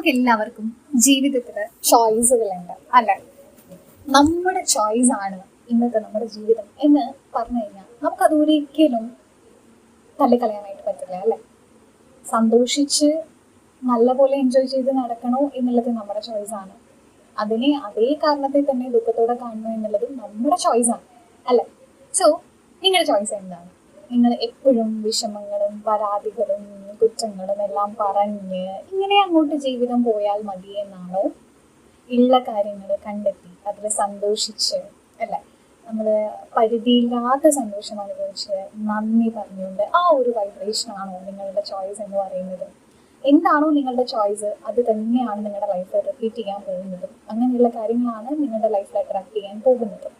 നമുക്ക് എല്ലാവർക്കും ജീവിതത്തിൽ ചോയ്സുകളുണ്ട് അല്ലെ? നമ്മുടെ ചോയ്സ് ആണ് ഇന്നത്തെ നമ്മുടെ ജീവിതം എന്ന് പറഞ്ഞു കഴിഞ്ഞാൽ നമുക്കത് ഒരിക്കലും തള്ളിക്കളയാനായിട്ട് പറ്റില്ല അല്ലെ? സന്തോഷിച്ച് നല്ലപോലെ എൻജോയ് ചെയ്ത് നടക്കണോ എന്നുള്ളത് നമ്മുടെ ചോയ്സാണ്. അതിനെ അതേ കാരണത്തിൽ തന്നെ ദുഃഖത്തോടെ കാണണോ എന്നുള്ളതും നമ്മുടെ ചോയ്സാണ് അല്ലെ? സോ നിങ്ങളുടെ ചോയ്സ് എന്താണ്? നിങ്ങൾ എപ്പോഴും വിഷമങ്ങളും പരാതികളും കുറ്റങ്ങളും എല്ലാം പറഞ്ഞ് ഇങ്ങനെ അങ്ങോട്ട് ജീവിതം പോയാൽ മതി എന്നാണോ? ഉള്ള കാര്യങ്ങൾ കണ്ടെത്തി അതിൽ സന്തോഷിച്ച് അല്ലെ, നമ്മൾ പരിധിയില്ലാത്ത സന്തോഷം അനുഭവിച്ച് നന്ദി പറഞ്ഞുകൊണ്ട് ആ ഒരു വൈബ്രേഷനാണോ നിങ്ങളുടെ ചോയ്സ് എന്ന് പറയുന്നത്? എന്താണോ നിങ്ങളുടെ ചോയ്സ് അത് തന്നെയാണ് നിങ്ങളുടെ ലൈഫിൽ റിപ്പീറ്റ് ചെയ്യാൻ പോകുന്നതും അങ്ങനെയുള്ള കാര്യങ്ങളാണ് നിങ്ങളുടെ ലൈഫിൽ അട്രാക്ട് ചെയ്യാൻ പോകുന്നതും.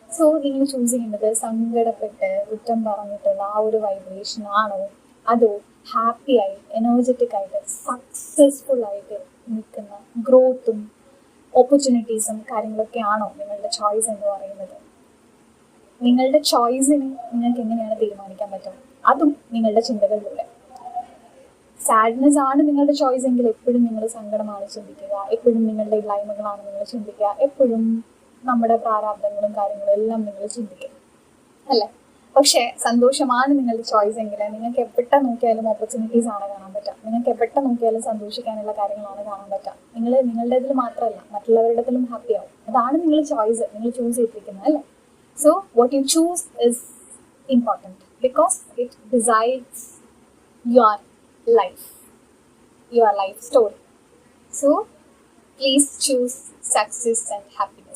സോ നിങ്ങൾ ചൂസ് ചെയ്യുന്നത് സങ്കടപ്പെട്ട് കുറ്റം പറഞ്ഞിട്ടുള്ള ആ ഒരു വൈബ്രേഷൻ ആണോ, അതോ ഹാപ്പി ആയി എനർജറ്റിക് ആയിട്ട് സക്സസ്ഫുൾ ആയിട്ട് നിൽക്കുന്ന ഗ്രോത്തും ഓപ്പർച്യൂണിറ്റീസും കാര്യങ്ങളൊക്കെ ആണോ നിങ്ങളുടെ ചോയ്സ് എന്ന് പറയുന്നത്? നിങ്ങളുടെ ചോയ്സിന് നിങ്ങൾക്ക് എങ്ങനെയാണ് തീരുമാനിക്കാൻ പറ്റും? അതും നിങ്ങളുടെ ചിന്തകളിലൂടെ. സാഡ്നെസ് ആണ് നിങ്ങളുടെ ചോയ്സ് എങ്കിൽ എപ്പോഴും നിങ്ങൾ സങ്കടമാണ് ചിന്തിക്കുക, എപ്പോഴും നിങ്ങളുടെ ഇല്ലായ്മകളാണ് നിങ്ങൾ ചിന്തിക്കുക, എപ്പോഴും നമ്മുടെ പ്രാരാബ്ദങ്ങളും കാര്യങ്ങളും എല്ലാം നിങ്ങൾ ചിന്തിക്കുക അല്ലേ? പക്ഷേ സന്തോഷമാണ് നിങ്ങളുടെ ചോയ്സ് എങ്കിൽ നിങ്ങൾക്ക് എവിടെ നോക്കിയാലും ഓപ്പർച്യൂണിറ്റീസ് ആണ് കാണാൻ പറ്റുക, നിങ്ങൾക്ക് എവിടെ നോക്കിയാലും സന്തോഷിക്കാനുള്ള കാര്യങ്ങളാണ് കാണാൻ പറ്റുക. നിങ്ങൾ നിങ്ങളുടെ ഇതിൽ മാത്രമല്ല മറ്റുള്ളവരുടെ ഇതിലും ഹാപ്പി ആവും. അതാണ് നിങ്ങൾ ചോയ്സ്, നിങ്ങൾ ചൂസ് ചെയ്തിരിക്കുന്നത് അല്ലേ? So what you choose is important because it decides your life story. So please choose success and happiness.